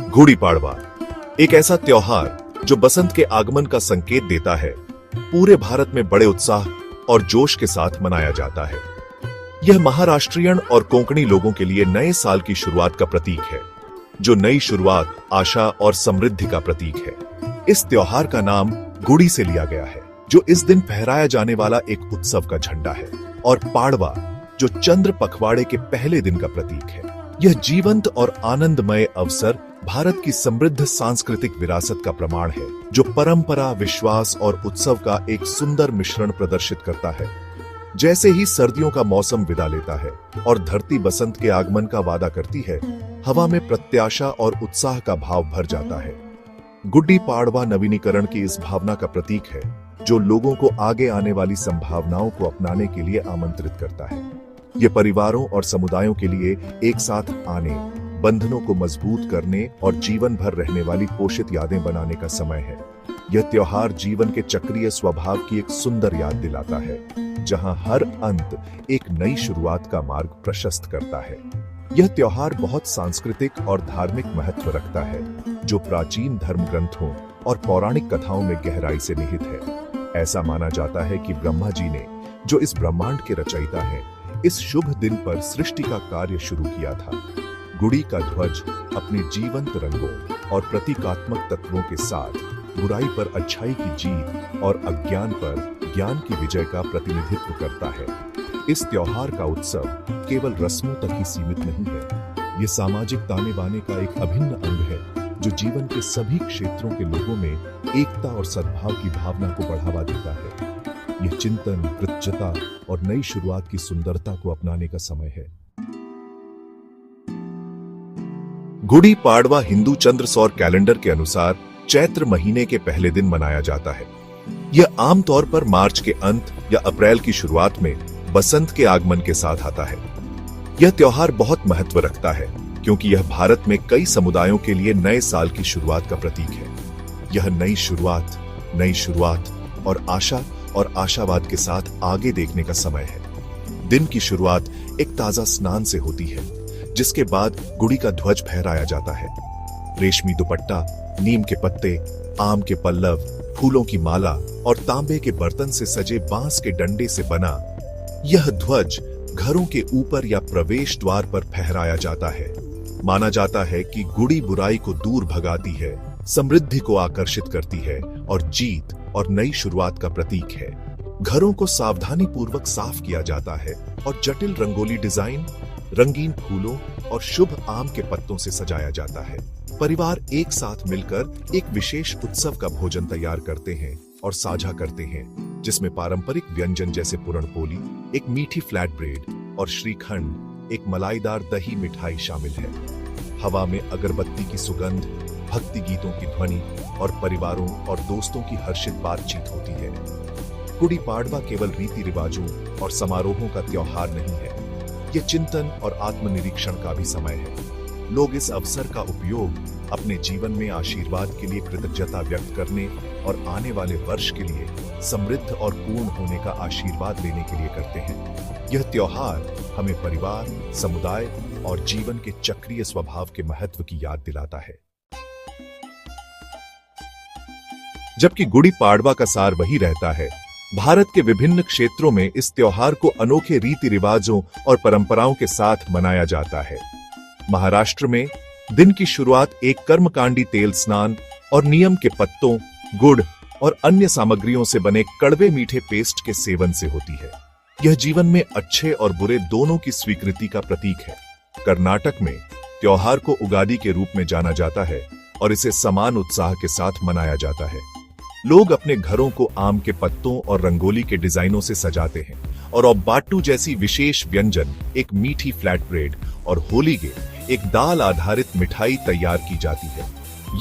गुड़ी पाड़वा एक ऐसा त्योहार जो बसंत के आगमन का संकेत देता है, पूरे भारत में बड़े उत्साह और जोश के साथ मनाया जाता है। यह महाराष्ट्रियन और कोंकणी लोगों के लिए नए साल की शुरुआत का प्रतीक है, जो नई शुरुआत, आशा और समृद्धि का प्रतीक है। इस त्योहार का नाम गुड़ी से लिया गया है, जो इस दिन फहराया जाने वाला एक उत्सव का झंडा है, और पाड़वा जो चंद्र पखवाड़े के पहले दिन का प्रतीक है। यह जीवंत और आनंदमय अवसर भारत की समृद्ध सांस्कृतिक विरासत का प्रमाण है, जो परंपरा, विश्वास और उत्सव का एक सुंदर मिश्रण प्रदर्शित करता है। जैसे ही सर्दियों का मौसम विदा लेता है और धरती बसंत के आगमन का वादा करती है, हवा में प्रत्याशा और उत्साह का भाव भर जाता है। गुड्डी पाड़वा नवीनीकरण की इस भावना का प्रतीक है, जो लोगों को आगे आने वाली संभावनाओं को अपनाने के लिए आमंत्रित करता है। ये परिवारों और समुदायों के लिए एक साथ आने, बंधनों को मजबूत करने और जीवन भर रहने वाली पोषित यादें बनाने का समय है। यह त्योहार जीवन के चक्रीय स्वभाव की एक सुंदर याद दिलाता है, जहां हर अंत एक नई शुरुआत का मार्ग प्रशस्त करता है। यह त्योहार बहुत सांस्कृतिक और धार्मिक महत्व रखता है, जो प्राचीन धर्म ग्रंथों और पौराणिक कथाओं में गहराई से निहित है। ऐसा माना जाता है कि ब्रह्मा जी ने, जो इस ब्रह्मांड के रचयिता हैं, इस शुभ दिन पर सृष्टि का कार्य शुरू किया था। गुड़ी का ध्वज अपने जीवंत रंगों और प्रतीकात्मक तत्वों के साथ बुराई पर अच्छाई की जीत और अज्ञान पर ज्ञान की विजय का प्रतिनिधित्व करता है। इस त्योहार का उत्सव केवल रस्मों तक ही सीमित नहीं है, ये सामाजिक ताने बाने का एक अभिन्न अंग है, जो जीवन के सभी क्षेत्रों के लोगों में एकता और सद्भाव की भावना को बढ़ावा देता है। यह चिंतन, कृतज्ञता और नई शुरुआत की सुंदरता को अपनाने का समय है। गुड़ी पाड़वा हिंदू चंद्र सौर कैलेंडर के अनुसार चैत्र महीने के पहले दिन मनाया जाता है। यह आमतौर पर मार्च के अंत या अप्रैल की शुरुआत में बसंत के आगमन के साथ आता है। यह त्योहार बहुत महत्व रखता है, क्योंकि यह भारत में कई समुदायों के लिए नए साल की शुरुआत का प्रतीक है। यह नई शुरुआत और आशा और आशावाद के साथ आगे देखने का समय है। दिन की शुरुआत एक ताजा स्नान से होती है, जिसके बाद गुड़ी का ध्वज फहराया जाता है। रेशमी दुपट्टा, नीम के पत्ते, आम के पल्लव, फूलों की माला और तांबे के बर्तन से सजे बांस के डंडे से बना यह ध्वज घरों के ऊपर या प्रवेश द्वार पर फहराया जाता है। माना जाता है कि गुड़ी बुराई को दूर भगाती है, समृद्धि को आकर्षित करती है और जीत और नई शुरुआत का प्रतीक है। घरों को सावधानी पूर्वक साफ किया जाता है और जटिल रंगोली डिजाइन, रंगीन फूलों और शुभ आम के पत्तों से सजाया जाता है। परिवार एक साथ मिलकर एक विशेष उत्सव का भोजन तैयार करते हैं और साझा करते हैं, जिसमें पारंपरिक व्यंजन जैसे पुरणपोली, एक मीठी फ्लैट ब्रेड और श्रीखंड, एक मलाईदार दही मिठाई शामिल है। हवा में अगरबत्ती की सुगंध, भक्ति गीतों की ध्वनि और परिवारों और दोस्तों की हर्षित बातचीत होती है। गुड़ी पाड़वा केवल रीति रिवाजों और समारोहों का त्योहार नहीं है, यह चिंतन और आत्मनिरीक्षण का भी समय है। लोग इस अवसर का उपयोग अपने जीवन में आशीर्वाद के लिए कृतज्ञता व्यक्त करने और आने वाले वर्ष के लिए समृद्ध और पूर्ण होने का आशीर्वाद लेने के लिए करते हैं। यह त्योहार हमें परिवार, समुदाय और जीवन के चक्रीय स्वभाव के महत्व की याद दिलाता है। जबकि गुड़ी पाड़वा का सार वही रहता है, भारत के विभिन्न क्षेत्रों में इस त्योहार को अनोखे रीति रिवाजों और परंपराओं के साथ मनाया जाता है। महाराष्ट्र में दिन की शुरुआत एक कर्मकांडी तेल स्नान और नियम के पत्तों, गुड़ और अन्य सामग्रियों से बने कड़वे मीठे पेस्ट के सेवन से होती है। यह जीवन में अच्छे और बुरे दोनों की स्वीकृति का प्रतीक है। कर्नाटक में त्योहार को उगादी के रूप में जाना जाता है और इसे समान उत्साह के साथ मनाया जाता है। लोग अपने घरों को आम के पत्तों और रंगोली के डिजाइनों से सजाते हैं और ओब्बाट्टू जैसी विशेष व्यंजन, एक मीठी फ्लैट ब्रेड और होलीगे, एक दाल आधारित मिठाई तैयार की जाती है।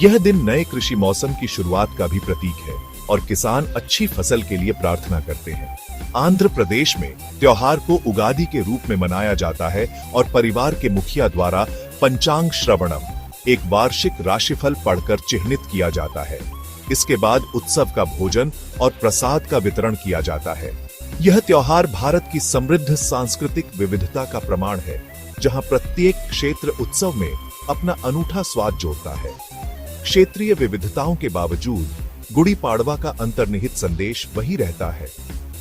यह दिन नए कृषि मौसम की शुरुआत का भी प्रतीक है और किसान अच्छी फसल के लिए प्रार्थना करते हैं। आंध्र प्रदेश में त्योहार को उगादी के रूप में मनाया जाता है और परिवार के मुखिया द्वारा पंचांग श्रवणम, एक वार्षिक राशिफल पढ़कर चिह्नित किया जाता है। इसके बाद उत्सव का भोजन और प्रसाद का वितरण किया जाता है। यह त्योहार भारत की समृद्ध सांस्कृतिक विविधता का प्रमाण है, जहां प्रत्येक क्षेत्र उत्सव में अपना अनूठा स्वाद जोड़ता है। क्षेत्रीय विविधताओं के बावजूद गुड़ी पाड़वा का अंतर्निहित संदेश वही रहता है,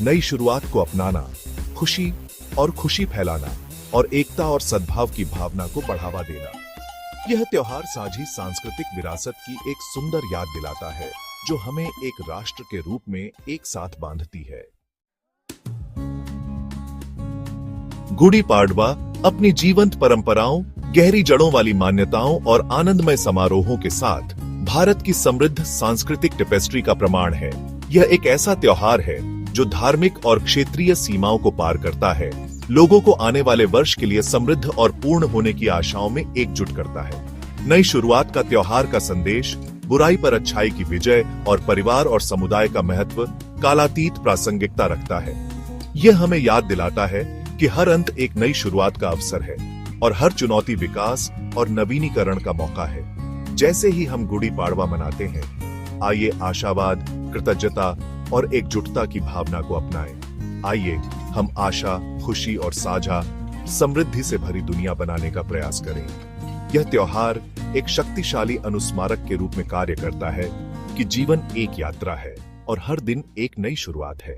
नई शुरुआत को अपनाना, खुशी फैलाना और एकता और सद्भाव की भावना को बढ़ावा देना। यह त्योहार साझी सांस्कृतिक विरासत की एक सुंदर याद दिलाता है, जो हमें एक राष्ट्र के रूप में एक साथ बांधती है। गुड़ी पाड़वा अपनी जीवंत परंपराओं, गहरी जड़ों वाली मान्यताओं और आनंदमय समारोहों के साथ भारत की समृद्ध सांस्कृतिक टेपेस्ट्री का प्रमाण है। यह एक ऐसा त्योहार है जो धार्मिक और क्षेत्रीय सीमाओं को पार करता है, लोगों को आने वाले वर्ष के लिए समृद्ध और पूर्ण होने की आशाओं में एकजुट करता है। नई शुरुआत का त्योहार का संदेश बुराई पर अच्छाई की विजय और परिवार और समुदाय का महत्व कालातीत प्रासंगिकता रखता है। यह हमें याद दिलाता है कि हर अंत एक नई शुरुआत का अवसर है और हर चुनौती विकास और नवीनीकरण का मौका है। जैसे ही हम गुड़ी पाड़वा मनाते हैं, आइए आशावाद, कृतज्ञता और एकजुटता की भावना को अपनाएं। आइए हम आशा, खुशी और साझा समृद्धि से भरी दुनिया बनाने का प्रयास करें। यह त्योहार एक शक्तिशाली अनुस्मारक के रूप में कार्य करता है कि जीवन एक यात्रा है और हर दिन एक नई शुरुआत है।